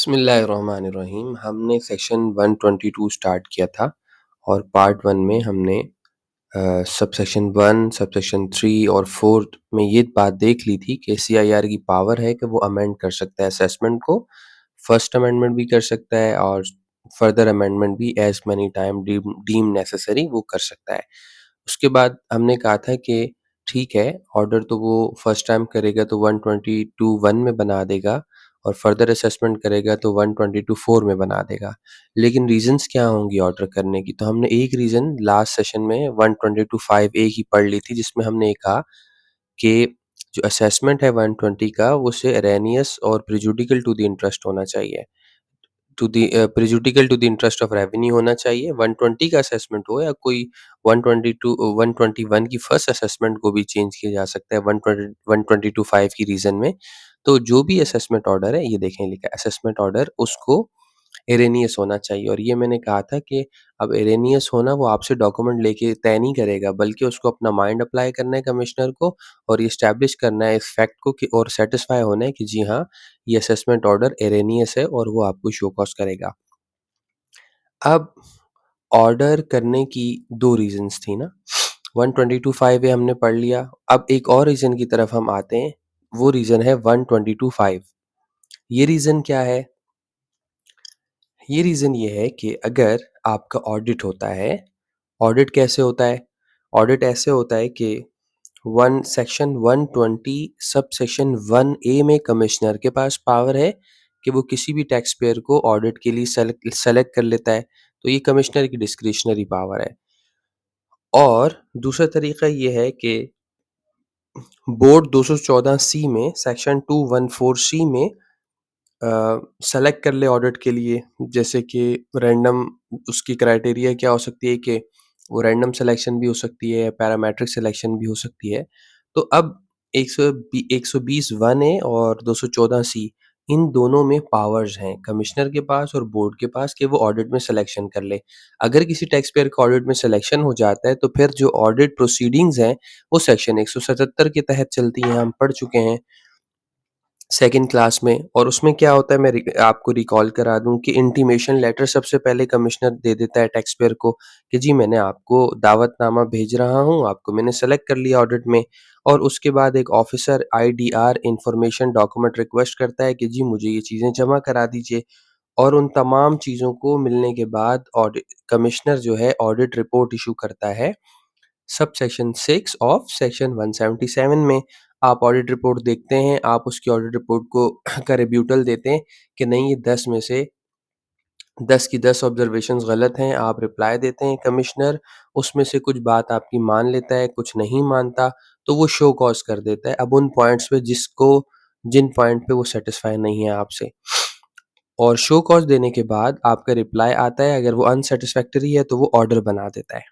बिस्मिल्लाहिर्रहमानिर्रहीम। हमने section 122 start किया था और पार्ट 1 में हमने सबसेक्शन 1, सबसेक्शन 3 और 4 में ये बात देख ली थी कि सीआईआर की पावर है कि वो अमेंड कर सकता है असेसमेंट को। फर्स्ट अमेंडमेंट भी कर सकता है और फर्दर अमेंडमेंट भी as many time deem necessary वो कर सकता है। उसके बाद हमने कहा था कि ठीक है, ऑर्डर तो वो फर्स्ट टाइम करेगा तो 122(1) में बना देगा और फर्दर असेसमेंट करेगा तो 122(4) में बना देगा। लेकिन रीज़न्स क्या होंगी ऑर्डर करने की? तो हमने एक रीज़न लास्ट सेशन में 122(5)(a) की पढ़ ली थी, जिसमें हमने ये कहा कि जो असेसमेंट है 120 का वो उसे एरेनियस और प्रेजुडिकल टू द इंटरेस्ट होना चाहिए। Prejudicial to the interest of revenue होना चाहिए। 120 का असेसमेंट हो या कोई 122 121 की फर्स्ट असेसमेंट को भी चेंज किया जा सकता है 122(5) की रीज़न में। तो जो भी असेसमेंट ऑर्डर है, ये देखें लिखा है असेसमेंट ऑर्डर, उसको एरेनियस होना चाहिए। और ये मैंने कहा था कि अब एरेनियस होना वो आपसे डॉक्यूमेंट लेके तय नहीं करेगा, बल्कि उसको अपना माइंड अप्लाई करना है कमिश्नर को और ये एस्टैब्लिश करना है इस फैक्ट को कि और सैटिस्फाई होना है कि जी हाँ, ये असेसमेंट ऑर्डर एरेनियस है और वो आपको शो कॉज़ करेगा। अब ऑर्डर करने की 2 रीज़न्स थी ना, 122(5)(a) हमने पढ़ लिया। अब एक और रीज़न की तरफ हम आते हैं, वो रीज़न है 122(5). ये रीज़न क्या है? ये रीज़न ये है कि अगर आपका ऑडिट होता है, ऑडिट कैसे होता है? ऑडिट ऐसे होता है कि one section 120 sub section 1A में कमिश्नर के पास पावर है कि वो किसी भी टैक्स पेयर को ऑडिट के लिए सेलेक्ट कर लेता है। तो ये कमिश्नर की डिस्क्रिशनरी पावर है। और दूसरा तरीका ये है कि बोर्ड 214C में सेक्शन 214C में सेलेक्ट कर ले ऑडिट के लिए, जैसे कि रैंडम, उसकी क्राइटेरिया क्या हो सकती है कि वो रैंडम सिलेक्शन भी हो सकती है, पैरामेट्रिक सिलेक्शन भी हो सकती है। तो अब 120 1A और 214C, इन दोनों में पावर्स हैं कमिश्नर के पास और बोर्ड के पास कि वो ऑडिट में सिलेक्शन कर ले। अगर किसी टैक्स पेयर का ऑडिट में सिलेक्शन हो जाता है तो फिर जो ऑडिट प्रोसीडिंग्स हैं वो सेक्शन 177 के तहत चलती हैं, हम पढ़ चुके हैं सेकंड क्लास में। और उसमें क्या होता है, मैं आपको रिकॉल करा दूं कि इंटीमेशन लेटर सबसे पहले कमिश्नर दे देता है टैक्स पेयर को कि जी मैंने आपको दावतनामा भेज रहा हूं, आपको मैंने सेलेक्ट कर लिया ऑडिट में। और उसके बाद एक officer IDR information document request करता है कि जी मुझे ये चीज़ें जमा करा दीजिए। और उन तमाम चीज़ों को मिलने के बाद ऑडिट कमिश्नर जो है ऑडिट रिपोर्ट इशू करता है सब सेक्शन 6 ऑफ सेक्शन 177 में। आप ऑडिट रिपोर्ट देखते हैं, आप उसकी ऑडिट रिपोर्ट को का रिब्यूटल देते हैं कि नहीं, ये 10 में से 10 की 10 ऑब्जर्वेशंस गलत हैं, आप रिप्लाई देते हैं कमिश्नर, उसमें से कुछ बात आपकी मान लेता है, कुछ नहीं मानता, तो वो शो कॉज़ कर देता है। अब उन पॉइंट्स पे जिन पॉइंट पे वो सैटिस्फाई नहीं है आपसे, और शो कॉज़ देने के बाद आपका रिप्लाई आता है, अगर वो अनसैटिस्फैक्टरी है तो वो ऑर्डर बना देता है।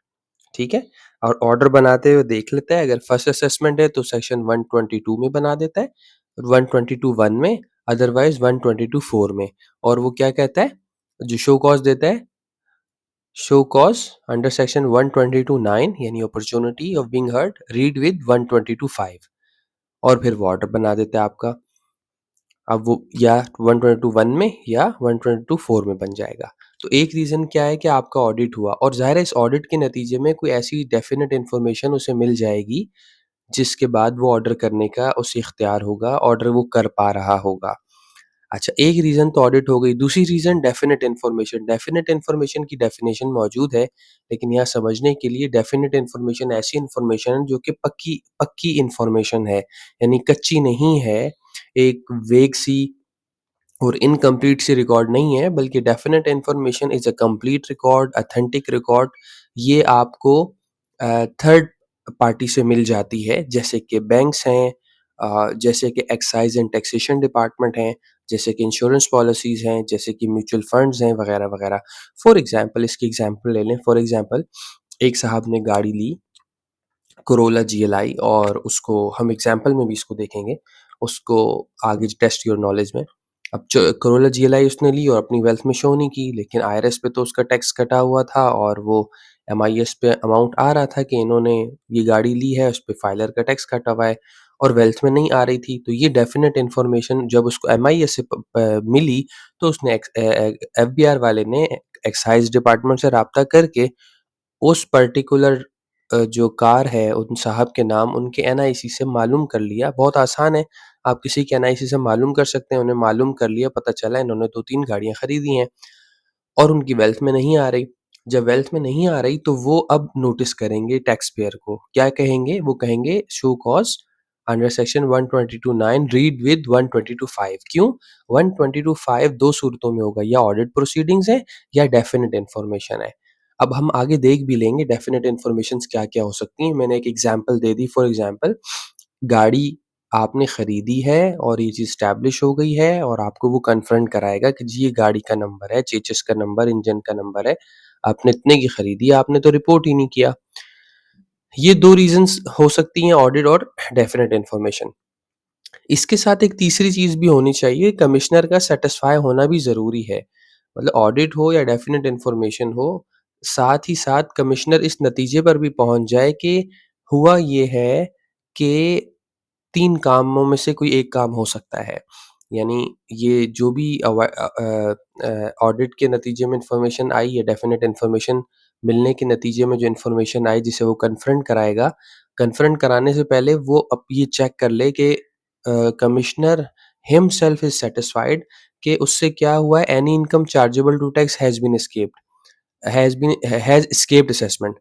ठीक है? और ऑर्डर बनाते हुए देख लेता है, अगर फर्स्ट असेसमेंट है तो सेक्शन 122 में बना देता है, 122 1 में, अदरवाइज़ 122 4 में। और वो क्या कहता है, जो शो कॉज़ देता है, शो कॉज़ अंडर सेक्शन 122 9 यानी opportunity of being heard, read with 122 5, और फिर वो ऑर्डर बना देता है आपका। अब वो या 122 1 में या 122 4 में बन जाएगा। तो एक रीज़न क्या है कि आपका ऑडिट हुआ और ज़ाहिर है इस ऑडिट के नतीजे में कोई ऐसी डेफ़िनिट इन्फॉर्मेशन उसे मिल जाएगी, जिसके बाद वो ऑर्डर करने का उसे इख्तियार होगा, ऑर्डर वो कर पा रहा होगा। अच्छा, एक रीज़न तो ऑडिट हो गई, दूसरी reason definite information. Definite information की डेफ़िनेशन मौजूद है, लेकिन यहाँ समझने के लिए डेफ़िनिट इन्फॉर्मेशन ऐसी इन्फॉर्मेशन है जो कि पक्की पक्की इन्फॉर्मेशन है, यानी कच्ची नहीं है, एक वेग सी और इनकम्प्लीट सी रिकॉर्ड नहीं है, बल्कि definite information is a complete record, authentic record. ये आपको थर्ड पार्टी से मिल जाती है, जैसे कि बैंक्स हैं, जैसे कि एक्साइज़ एंड टैक्सेशन डिपार्टमेंट हैं, जैसे कि इंश्योरेंस पॉलिसीज़ हैं, जैसे कि म्यूचुअल फंड्स हैं वगैरह-वगैरह। फॉर एग्ज़ाम्पल, इसकी एग्ज़ाम्पल ले लें, फॉर एग्ज़ाम्पल एक साहब ने गाड़ी ली, कोरोला जीएलआई, और उसको हम एग्ज़ाम्पल में भी इसको देखेंगे, उसको आगे टेस्ट योर नॉलेज में। अब च कोरोला जीएलआई उसने ली और अपनी वेल्थ में शो नहीं की, लेकिन आईआरएस पे तो उसका टैक्स कटा हुआ था और वो एमआईएस पे अमाउंट आ रहा था कि इन्होंने ये गाड़ी ली है, उस पे फाइलर का टैक्स कटा हुआ है। और वेल्थ में नहीं आ रही थी, तो ये डेफ़िनेट इन्फॉर्मेशन जब उसको एमआईएस से मिली, तो उसने एफबीआर वाले ने एक्साइज़ डिपार्टमेंट से राब्ता करके उस पर्टिकुलर जो कार है उन साहब के नाम उनके एनआईसी से मालूम कर लिया। बहुत आसान है, आप किसी के एनआईसी से मालूम कर सकते हैं, उन्हें मालूम कर लिया, पता चला इन्होंने 2-3 गाड़ियाँ खरीदी हैं और उनकी वेल्थ में नहीं आ रही। जब वेल्थ में नहीं आ रही तो वो अब नोटिस करेंगे टैक्स पेयर को। क्या कहेंगे? वो कहेंगे show cause under section 122(9) read with 122(5) क्यों? 122(5) 2 सूरतों में होगा, या ऑडिट प्रोसीडिंग्स है या डेफिनिट इन्फॉर्मेशन है। अब हम आगे देख भी लेंगे डेफिनिट इन्फॉर्मेशंस क्या-क्या हो सकती हैं। मैंने एक example they the, for example गाड़ी आपने खरीदी है और ये चीज़ एस्टेब्लिश हो गई है और आपको वो कन्फ्रंट कराएगा कि जी ये गाड़ी का नंबर है, चेसिस का नंबर, इंजन का नंबर है, आपने इतने की खरीदी है, आपने तो रिपोर्ट ही नहीं किया। ये 2 रीज़न्स हो सकती हैं, ऑडिट और डेफिनिट इन्फॉर्मेशन। इसके साथ एक तीसरी चीज़ भी होनी चाहिए, कमिश्नर का सैटिस्फाई होना भी ज़रूरी है। मतलब ऑडिट हो या डेफिनिट इन्फॉर्मेशन हो, साथ ही साथ कमिश्नर इस नतीजे पर भी पहुँच जाए कि हुआ ये है कि 3 कामों में से कोई एक काम हो सकता है। यानी ये जो भी ऑडिट के नतीजे में इन्फॉर्मेशन आई या डेफिनिट इन्फॉर्मेशन मिलने के नतीजे में जो इन्फॉर्मेशन आई जिसे वो कन्फ्रंट कराएगा, कन्फ्रंट कराने से पहले वो अब ये चेक कर ले कि कमिश्नर हिमसेल्फ इज़ सैटिस्फाइड कि उससे क्या हुआ है, any income chargeable to tax has escaped assessment.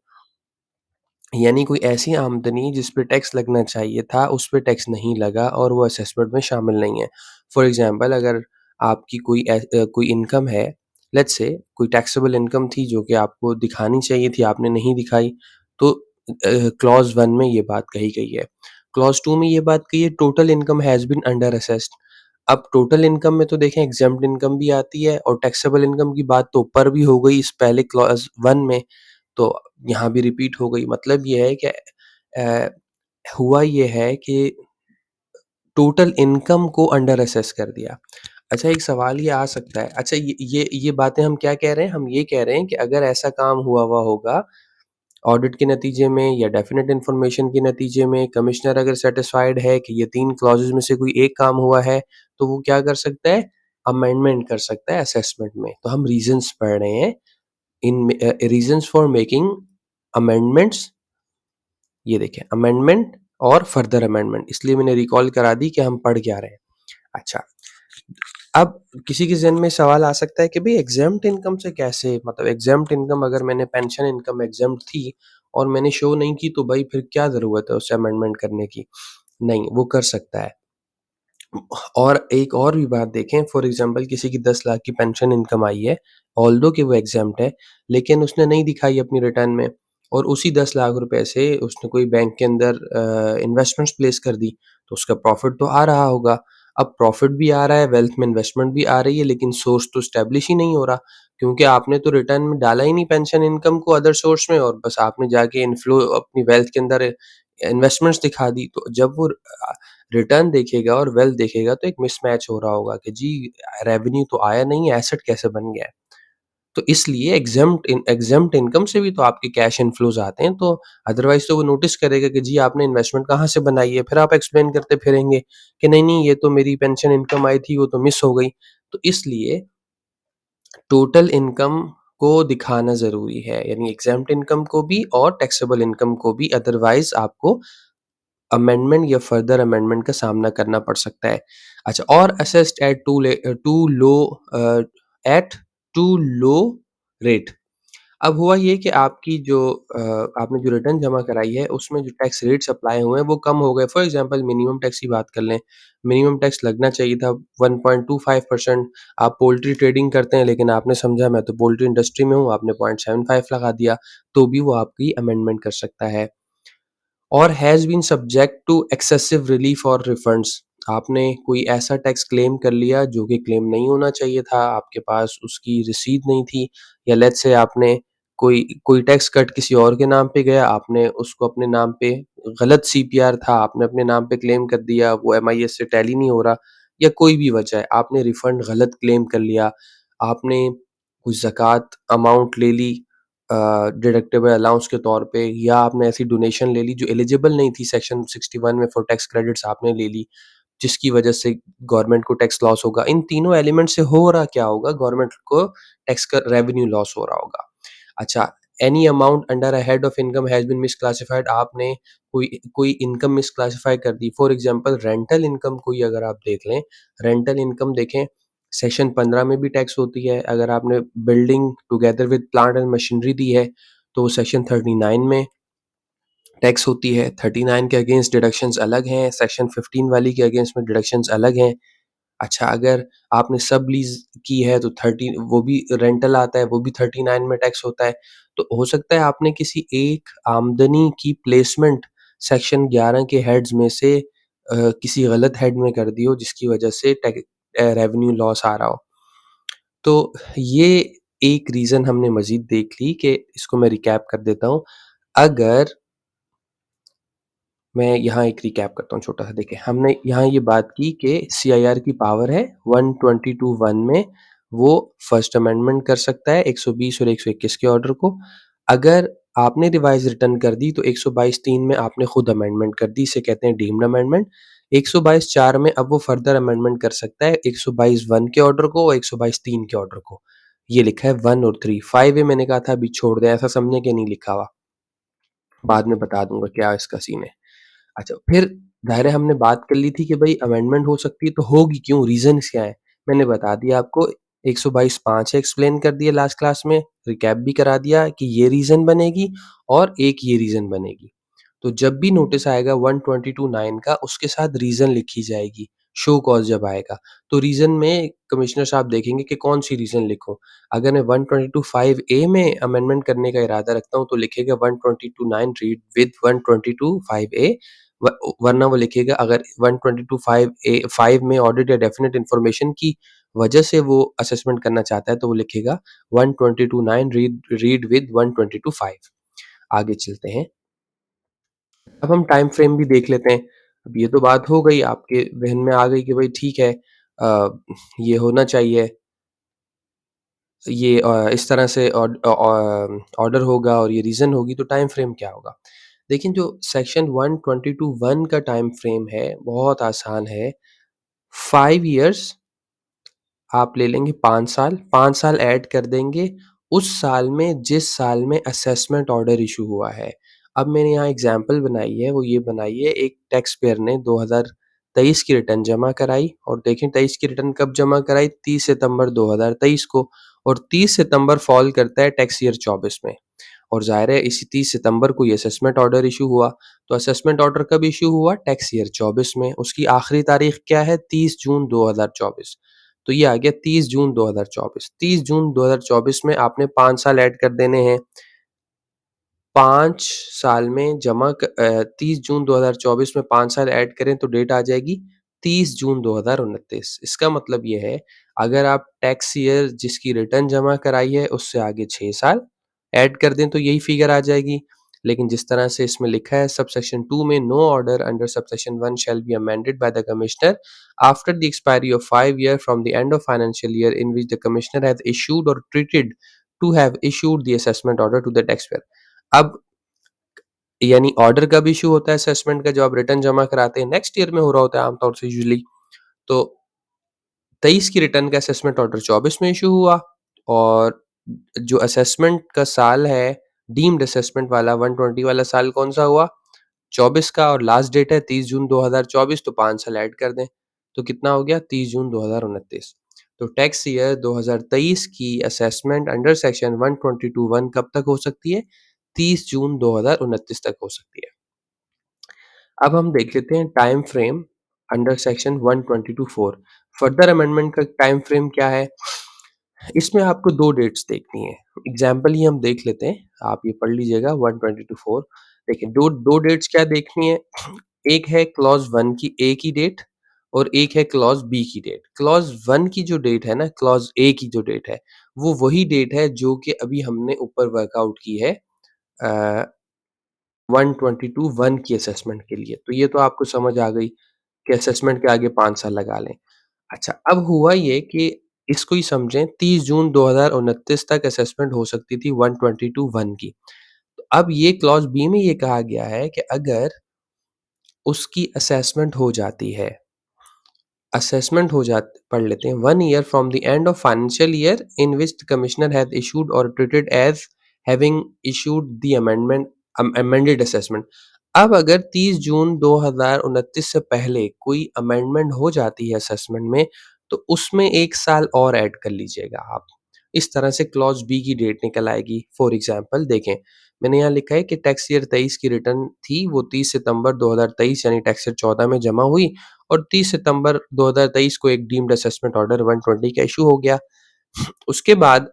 यानी कोई ऐसी आमदनी जिस पे टैक्स लगना चाहिए था, उस पे टैक्स नहीं लगा और वो असेसमेंट में शामिल नहीं है। फॉर एग्ज़ाम्पल अगर आपकी कोई इनकम है, लेट्स से कोई टैक्सेबल इनकम थी जो कि आपको दिखानी चाहिए थी, आपने नहीं दिखाई, तो क्लॉज़ 1 में ये बात कही गई है। क्लॉज़ 2 में ये बात कही है total income has been under assessed. अब टोटल इनकम में तो देखें एग्ज़ेम्प्ट इनकम भी आती है और टैक्सेबल इनकम की बात तो ऊपर भी हो गई इस पहले क्लॉज़ 1 में। तो यहाँ भी रिपीट हो गई। मतलब ये है कि हुआ ये है कि टोटल इनकम को अंडर असेस कर दिया। अच्छा एक सवाल ये आ सकता है, अच्छा ये बातें हम क्या कह रहे हैं? हम ये कह रहे हैं कि अगर ऐसा काम हुआ हुआ होगा, ऑडिट के नतीजे में या डेफिनिट इन्फॉर्मेशन के नतीजे में कमिश्नर अगर सैटिस्फाइड है कि ये 3 क्लॉज़ेज़ में से कोई एक काम हुआ है, तो वो क्या कर सकता है? अमेंडमेंट कर सकता है असेसमेंट में। तो हम रीज़न्स पढ़ रहे हैं रीज़न्स फॉर मेकिंग अमेंडमेंट्स, ये देखें अमेंडमेंट और फर्दर अमेंडमेंट, इसलिए मैंने रिकॉल करा दी कि हम पढ़ क्या रहे हैं। अच्छा, अब किसी के ज़हन में सवाल आ सकता है कि भई एग्ज़ेम्प्ट इनकम से कैसे, मतलब एग्ज़ेम्प्ट इनकम अगर मैंने पेंशन इनकम एग्ज़ेम्प्ट थी और मैंने शो नहीं की तो भई फिर क्या ज़रूरत है उसे अमेंडमेंट करने की? नहीं, वो कर सकता है। और एक और भी बात देखें, फॉर एग्ज़ाम्पल किसी की 10 लाख की पेंशन इनकम आई है, ऑल्दो कि वो एग्ज़ेम्प्ट है, लेकिन उसने नहीं दिखाई अपनी रिटर्न में और उसी 10 लाख रुपए से उसने कोई बैंक के अंदर इन्वेस्टमेंट्स प्लेस कर दी, तो उसका प्रॉफ़िट तो आ रहा होगा। अब प्रॉफ़िट भी आ रहा है, वेल्थ में इन्वेस्टमेंट भी आ रही है, लेकिन सोर्स तो एस्टेब्लिश ही नहीं हो रहा, क्योंकि आपने तो रिटर्न में डाला ही नहीं पेंशन इनकम को अदर सोर्स में और बस आपने जाके इनफ्लो अपनी वेल्थ के अंदर इन्वेस्टमेंट्स दिखा दी। तो जब वो रिटर्न देखेगा और वेल्थ देखेगा तो एक मिसमैच हो रहा होगा कि जी रेवेन्यू तो आया नहीं है, एसेट कैसे बन गया है? तो इसलिए एग्ज़ेम्प्ट इनकम से भी तो आपके कैश इनफ्लोज़ आते हैं, तो अदरवाइज़ तो वो नोटिस करेगा कि जी आपने इन्वेस्टमेंट कहाँ से बनाई है? फिर आप एक्सप्लेन करते फिरेंगे कि नहीं-नहीं ये तो मेरी पेंशन इनकम आई थी, वो तो मिस हो गई। तो इसलिए टोटल इनकम को दिखाना ज़रूरी है, यानी एग्ज़ेम्प्ट इनकम को भी और टैक्सेबल इनकम को भी, अदरवाइज़ आपको अमेंडमेंट या फर्दर अमेंडमेंट का सामना करना पड़ सकता है। अच्छा, और assessed at too low rate. अब हुआ ये कि आपने जो रिटर्न जमा कराई है उसमें जो टैक्स रेट्स अप्लाई हुए हैं वो कम हो गए। फॉर एग्ज़ाम्पल मिनिमम टैक्स की बात कर लें, मिनिमम टैक्स लगना चाहिए था 1.25%। आप पोल्ट्री ट्रेडिंग करते हैं लेकिन आपने समझा मैं तो पोल्ट्री इंडस्ट्री में हूँ, आपने 0.75 लगा दिया, तो भी वो आपकी अमेंडमेंट कर सकता है। और has been subject to excessive relief और रिफंड्स। आपने कोई ऐसा टैक्स क्लेम कर लिया जो कि क्लेम नहीं होना चाहिए था, आपके पास उसकी रसीद नहीं थी, या लेट्स से आपने कोई कोई टैक्स कट किसी और के नाम पे गया, आपने उसको अपने नाम पे गलत सीपीआर था, आपने अपने नाम पे क्लेम कर दिया, वो एमआईएस से टैली नहीं हो रहा, या कोई भी वजह है, आपने रिफंड गलत क्लेम कर लिया, आपने कुछ ज़कात अमाउंट ले ली, डिडक्टिबल अलाउंस के तौर पे, या आपने ऐसी डोनेशन ले ली जो एलिजिबल नहीं थी सेक्शन 61 में फॉर टैक्स क्रेडिट्स आपने ले ली, जिसकी वजह से गवर्नमेंट को टैक्स लॉस होगा। इन तीनों एलिमेंट से हो रहा क्या होगा, गवर्नमेंट को टैक्स का रेवेन्यू लॉस हो रहा होगा। अच्छा, any amount under a head of income has been misclassified, आपने कोई कोई इनकम मिसक्लासिफाई कर दी। फॉर एग्जांपल रेंटल इनकम कोई अगर आप देख लें, रेंटल इनकम देखें, सेक्शन 15 में भी टैक्स होती है। अगर आपने building together with plant and machinery दी है, तो वो सेक्शन 39 में टैक्स होती है। 39 के अगेंस्ट डिडक्शंस अलग हैं, सेक्शन 15 वाली के अगेंस्ट में डिडक्शंस अलग हैं। अच्छा, अगर आपने सब लीज़ की है तो 30 वो भी रेंटल आता है, वो भी 39 में टैक्स होता है। तो हो सकता है आपने किसी एक आमदनी की प्लेसमेंट सेक्शन 11 के हेड्स में से किसी गलत हेड में कर दी हो, जिसकी वजह से रेवेन्यू लॉस आ रहा हो। तो ये एक रीज़न हमने मज़ीद देख ली कि इसको मैं रिकैप कर देता हूँ। अगर मैं यहाँ एक रिकैप करता हूँ छोटा-सा, देखिए हमने यहाँ ये बात की कि सीआईआर की पावर है 122(1) में वो फर्स्ट अमेंडमेंट कर सकता है 120 और 121 के ऑर्डर को। अगर आपने रिवाइज़ रिटर्न कर दी तो 122(3) में आपने खुद अमेंडमेंट कर दी, इसे कहते हैं डीम्ड अमेंडमेंट। 122(4) में अब वो फर्दर अमेंडमेंट कर सकता है 122(1) के ऑर्डर को और 122(3) के ऑर्डर को। ये लिखा है 1 और 3, 5A मैंने कहा था अभी छोड़ दें, ऐसा समझें कि नहीं लिखा हुआ। बाद में बता दूँगा क्या इसका सीन है। अच्छा, फिर ज़ाहिर है हमने बात कर ली थी कि भई अमेंडमेंट हो सकती है तो होगी क्यों? रीज़न्स क्या हैं? मैंने बता दिया आपको, 122(5) एक्सप्लेन कर दिया लास्ट क्लास में, रिकैप भी करा दिया कि ये रीज़न बनेगी और एक ये रीज़न बनेगी। तो जब भी नोटिस आएगा 122(9) का, उसके साथ रीज़न लिखी जाएगी, शो कॉज़ जब आएगा। तो रीज़न में कमिश्नर साहब देखेंगे कि कौन-सी रीज़न लिखूँ। अगर मैं 122(5)A में अमेंडमेंट करने का इरादा रखता हूँ तो लिखेगा 122(9) रीड विद 122(5)A, व वरना वो लिखेगा अगर 122(5)A 5 में ऑडिट या डेफिनिट इन्फॉर्मेशन की वजह से वो असेसमेंट करना चाहता है तो वो लिखेगा 122(9) रीड रीड विद 122(5)। आगे चलते हैं। अब हम टाइम फ्रेम भी देख लेते हैं। अब ये तो बात हो गई, आपके ज़हन में आ गई कि भई ठीक है, ये होना चाहिए, ये इस तरह से ऑर्डर होगा और ये रीज़न होगी, तो टाइम फ्रेम क्या होगा? देखिए, जो सेक्शन 122(1) का टाइम फ्रेम है, बहुत आसान है। 5 इयर्स आप ले लेंगे, 5 साल, 5 साल ऐड कर देंगे उस साल में जिस साल में असेसमेंट ऑर्डर इश्यू हुआ है। अब मैंने यहाँ एग्ज़ाम्पल बनाई है, वो ये बनाई है, एक टैक्स पेयर ने 2023 की रिटर्न जमा कराई और देखें 23 की रिटर्न कब जमा कराई, 30 सितंबर 2023 को, और 30 सितंबर फ़ॉल करता है टैक्स ईयर 24 में। और ज़ाहिर है इसी 30 सितंबर को ये असेसमेंट ऑर्डर इश्यू हुआ। तो असेसमेंट ऑर्डर कब इश्यू हुआ? टैक्स ईयर 24 में। उसकी आखिरी तारीख क्या है? 30 जून 2024। तो ये आ गया 30 जून 2024। 30 जून 2024 में आपने 5 साल ऐड कर देने हैं। 5 साल में 30 जून 2024 में 5 साल ऐड करें तो डेट आ जाएगी 30 जून 2029। इसका मतलब ये है, अगर आप टैक्स ईयर जिसकी रिटर्न जमा कराई है उससे आगे 6 साल ऐड कर दें तो यही फिगर आ जाएगी। लेकिन जिस तरह से इसमें लिखा है सबसेक्शन 2 में, no order under subsection 1 shall be amended by the commissioner after the expiry of 5 year from the end of financial year in which the commissioner has issued or treated to have issued the assessment order to the taxpayer. अब यानी order कब issue होता है assessment का? जब आप return जमा कराते हैं, नेक्स्ट ईयर में हो रहा होता है आमतौर से यूजुअली। तो 23 की रिटर्न का असेसमेंट ऑर्डर 24 में इश्यू हुआ, और जो असेसमेंट का साल है, डीम्ड असेसमेंट वाला 120 वाला साल कौन-सा हुआ? 24 का, और लास्ट डेट है 30 जून 2024, तो 5 साल ऐड कर दें। तो कितना हो गया? 30 जून 2029। तो टैक्स ईयर 2023 की असेसमेंट अंडर सेक्शन 122(1) कब तक हो सकती है? 30 जून 2029 तक हो सकती है। अब हम देख लेते हैं time frame under section 122(4). Further amendment का टाइम फ्रेम क्या है? इसमें आपको 2 डेट्स देखनी है। एग्ज़ाम्पल ही हम देख लेते हैं, आप ये पढ़ लीजिएगा 122(4). देखिए, 2 डेट्स क्या देखनी है? एक है क्लॉज़ 1 की ए की डेट और एक है क्लॉज़ बी की डेट। क्लॉज़ 1 की जो डेट है ना, क्लॉज़ ए की जो डेट है, वो वही डेट है जो कि अभी हमने ऊपर वर्कआउट की है अ 122(1) की असेसमेंट के लिए। तो ये तो आपको समझ आ गई कि असेसमेंट के आगे 5 साल लगा लें। अच्छा, अब हुआ ये कि इसको ही समझें, 30 जून 2029 तक असेसमेंट हो सकती थी 122(1) की। तो अब ये क्लॉज़ बी में ये कहा गया है कि अगर उसकी असेसमेंट हो जाती है, असेसमेंट हो जात पढ़ लेते हैं, 1 year from the end of financial year in which the commissioner hath issued or treated as having issued the amended assessment. अब अगर 30 जून 2029 से पहले कोई अमेंडमेंट हो जाती है असेसमेंट में, तो उसमें 1 साल और ऐड कर लीजिएगा आप। इस तरह से क्लॉज़ बी की डेट निकल आएगी। फॉर एग्ज़ाम्पल देखें, मैंने यहाँ लिखा है कि टैक्स ईयर 23 की रिटर्न थी, वो 30 सितंबर 2023 यानी टैक्स ईयर 14 में जमा हुई और 30 सितंबर 2023 को एक डीम्ड असेसमेंट ऑर्डर 120 का इश्यू हो गया। उसके बाद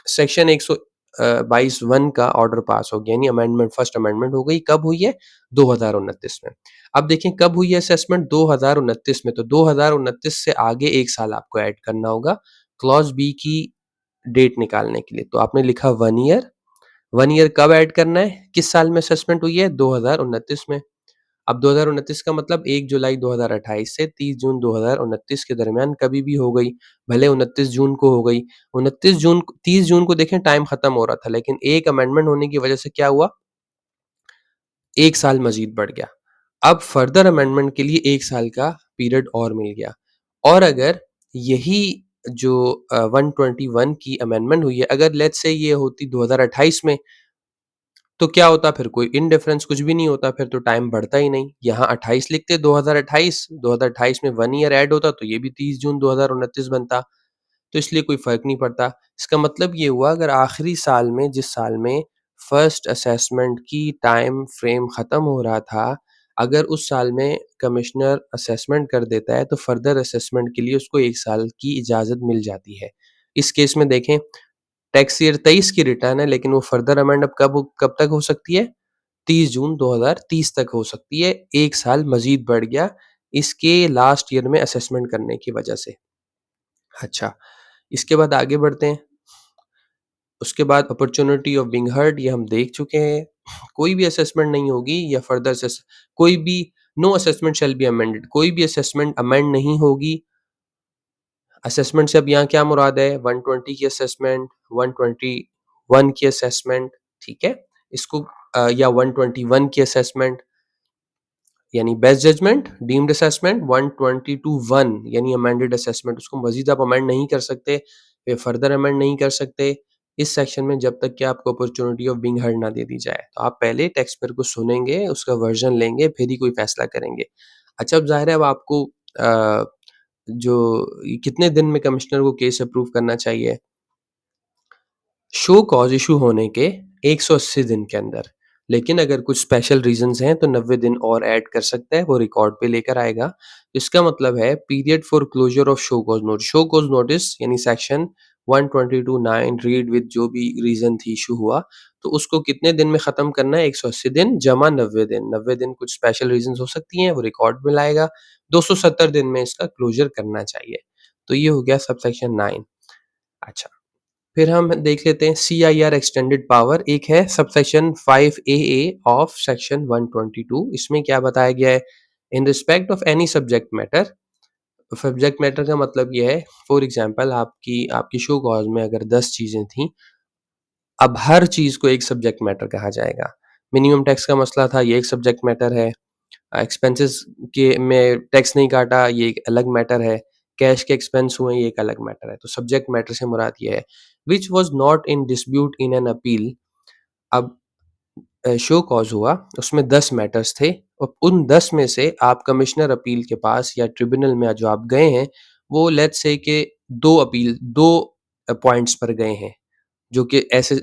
सेक्शन 122(1) का ऑर्डर पास हो गया, यानी अमेंडमेंट फर्स्ट अमेंडमेंट हो गई। कब हुई है? 2029 में। अब देखें कब हुई है असेसमेंट? 2029 में। तो 2029 से आगे 1 साल आपको ऐड करना होगा क्लॉज़ बी की डेट निकालने के लिए। तो आपने लिखा 1 ईयर, 1 ईयर कब ऐड करना है? किस साल में असेसमेंट हुई है? 2029 में। अब 2029 का मतलब 1 जुलाई 2028 से 30 जून 2029 के दरमियान कभी भी हो गई, भले 29 जून को हो गई। 29 जून 30 जून को देखें टाइम खत्म हो रहा था, लेकिन एक अमेंडमेंट होने की वजह से क्या हुआ? 1 साल मज़ीद बढ़ गया। अब फर्दर अमेंडमेंट के लिए 1 साल का पीरियड और मिल गया। और अगर यही जो 121 की अमेंडमेंट हुई है, अगर लेट्स से ये होती 2028 में, तो क्या होता? फिर कोई इन डिफरेंस कुछ भी नहीं होता, फिर तो टाइम बढ़ता ही नहीं। यहाँ 28 लिखते 2028, 2028 में 1 ईयर ऐड होता तो ये भी 30 जून 2029 बनता, तो इसलिए कोई फ़र्क नहीं पड़ता। इसका मतलब ये हुआ अगर आखिरी साल में जिस साल में फर्स्ट असेसमेंट की टाइम फ्रेम ख़त्म हो रहा था, अगर उस साल में कमिश्नर असेसमेंट कर देता है तो फर्दर असेसमेंट के लिए उसको 1 साल की इजाज़त मिल जाती है। इस केस में देखें टैक्स ईयर 23 की रिटर्न है, लेकिन वो फर्दर अमेंड अब कब तक हो सकती है? 30 जून 2030 तक हो सकती है, 1 साल मज़ीद बढ़ गया, इसके लास्ट ईयर में असेसमेंट करने की वजह से। अच्छा, इसके बाद आगे बढ़ते हैं। उसके बाद अपॉर्च्युनिटी ऑफ बीइंग हर्ड ये हम देख चुके हैं। कोई भी असेसमेंट नहीं होगी या फर्दर कोई भी no assessment shall be amended, कोई भी असेसमेंट अमेंड नहीं होगी। असेसमेंट से अब यहाँ क्या मुराद है? 120 की असेसमेंट, 121 की असेसमेंट, ठीक है? इसको या 121 की असेसमेंट यानी बेस्ट जजमेंट, डीम्ड असेसमेंट, 122(1) यानी अमेंडेड असेसमेंट, उसको मज़ीद आप अमेंड नहीं कर सकते, या फर्दर अमेंड नहीं कर सकते इस सेक्शन में जब तक कि आपको अपॉर्च्युनिटी ऑफ बीइंग हर्ड ना दे दी जाए। तो आप पहले टेक्स्ट पेपर को सुनेंगे, उसका वर्ज़न लेंगे, फिर ही कोई फैसला करेंगे। अच्छा, अब ज़ाहिर है अब आपको अ, जो कितने दिन में कमिश्नर को केस अप्रूव करना चाहिए? शो कॉज़ इश्यू होने के 180 दिन के अंदर। लेकिन अगर कुछ स्पेशल रीज़न्स हैं तो 90 दिन और ऐड कर सकता है, वो रिकॉर्ड पे लेकर आएगा। इसका मतलब है period for closure of show cause notice. Show cause notice यानी सेक्शन 122(9) रीड विद जो भी रीज़न थी इश्यू हुआ, तो उसको कितने दिन में ख़त्म करना है? 180 दिन जमा 90 दिन। 90 दिन कुछ स्पेशल रीज़न्स हो सकती हैं, वो रिकॉर्ड में लाएगा। 270 दिन में इसका क्लोज़र करना चाहिए। तो ये हो गया सबसेक्शन 9। अच्छा। फिर हम देख लेते हैं सीआईआर एक्सटेंडेड पावर, एक है सबसेक्शन 5AA ऑफ सेक्शन 122। इसमें क्या बताया गया है? In respect of any subject matter, subject matter का मतलब ये है, फॉर एग्जांपल आपकी आपकी शो कॉज में अगर 10 चीज़ें थीं, अब हर चीज़ को एक सब्जेक्ट मैटर कहा जाएगा। मिनिमम टैक्स का मसला था, ये एक सब्जेक्ट मैटर है। एक्सपेंसेस के में टैक्स नहीं काटा, ये एक अलग मैटर है। कैश के एक्सपेंस हुए, ये एक अलग मैटर है। तो सब्जेक्ट मैटर से मुराद ये है, which was not in dispute in an appeal. अब शो कॉज़ हुआ, उसमें 10 मैटर्स थे और उन 10 में से आप कमिश्नर अपील के पास या ट्रिब्यूनल में जो आप गए हैं, वो लेट्स से कि 2 पॉइंट्स पर गए हैं। जो कि ऐसे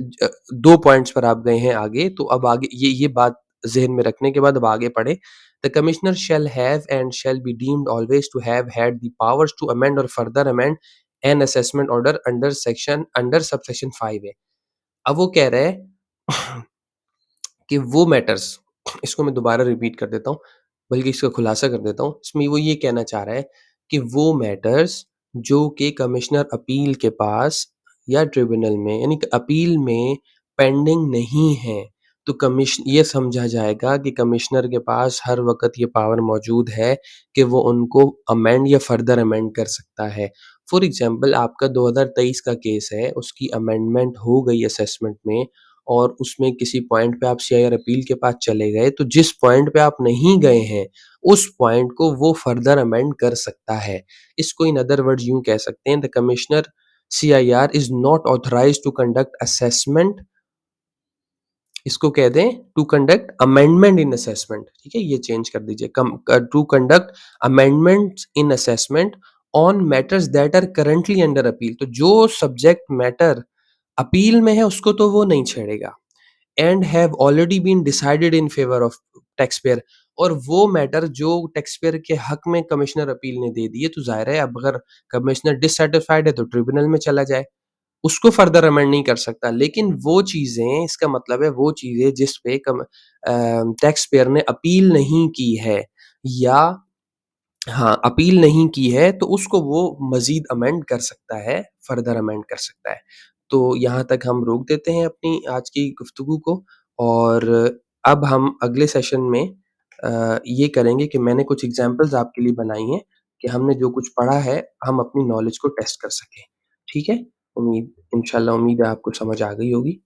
2 पॉइंट्स पर आप गए हैं आगे, तो अब आगे ये बात ज़हन में रखने के बाद अब आगे पढ़ें। The commissioner shall have and shall be deemed always to have had the powers to amend or further amend an assessment order under subsection 5 है। अब वो कह रहा है कि वो मैटर्स, इसको मैं दोबारा रिपीट कर देता हूँ, बल्कि इसका खुलासा कर देता हूँ। इसमें वो ये कहना चाह रहा है कि वो मैटर्स जो कि कमिश्नर अपील के पास या ट्रिब्यूनल में यानी कि अपील में पेंडिंग नहीं हैं, तो ये समझा जाएगा कि कमिश्नर के पास हर वक़्त ये पावर मौजूद है कि वो उनको अमेंड या फर्दर अमेंड कर सकता है। फॉर एग्ज़ाम्पल आपका 2023 का केस है, उसकी अमेंडमेंट हो गई असेसमेंट में और उसमें किसी पॉइंट पे आप सीआईआर अपील के पास चले गए, तो जिस पॉइंट पे आप नहीं गए हैं, उस पॉइंट को वो फर्दर अमेंड कर सकता है। इसको इन अदर वर्ड्स यूँ कह सकते हैं, the commissioner CIR is not authorised to conduct assessment, इसको कह दें to conduct amendment in assessment, ठीक है? ये चेंज कर दीजिए, to conduct amendments in assessment on matters that are currently under appeal. तो जो सब्जेक्ट मैटर अपील में है उसको तो वो नहीं छेड़ेगा। And have already been decided in favour of taxpayer, और वो मैटर जो टैक्स पेयर के हक में कमिश्नर अपील ने दे दिए, तो ज़ाहिर है अब अगर कमिश्नर डिससैटिस्फाइड है तो ट्रिब्यूनल में चला जाए। उसको फर्दर अमेंड नहीं कर सकता। लेकिन वो चीज़ें, इसका मतलब है वो चीज़ें जिस पे टैक्स पेयर ने अपील नहीं की है या हाँ, अपील नहीं की है, तो उसको वो मज़ीद अमेंड कर सकता है, फर्दर अमेंड कर सकता है। तो यहाँ तक हम रोक देते हैं अपनी आज की गुफ्तगू को, और अब हम अगले सेशन में ये करेंगे कि मैंने कुछ एग्ज़ाम्पल्स आपके लिए बनाई हैं कि हमने जो कुछ पढ़ा है, हम अपनी नॉलेज को टेस्ट कर सकें। ठीक है? इंशाल्लाह उम्मीद है आपको समझ आ गई होगी।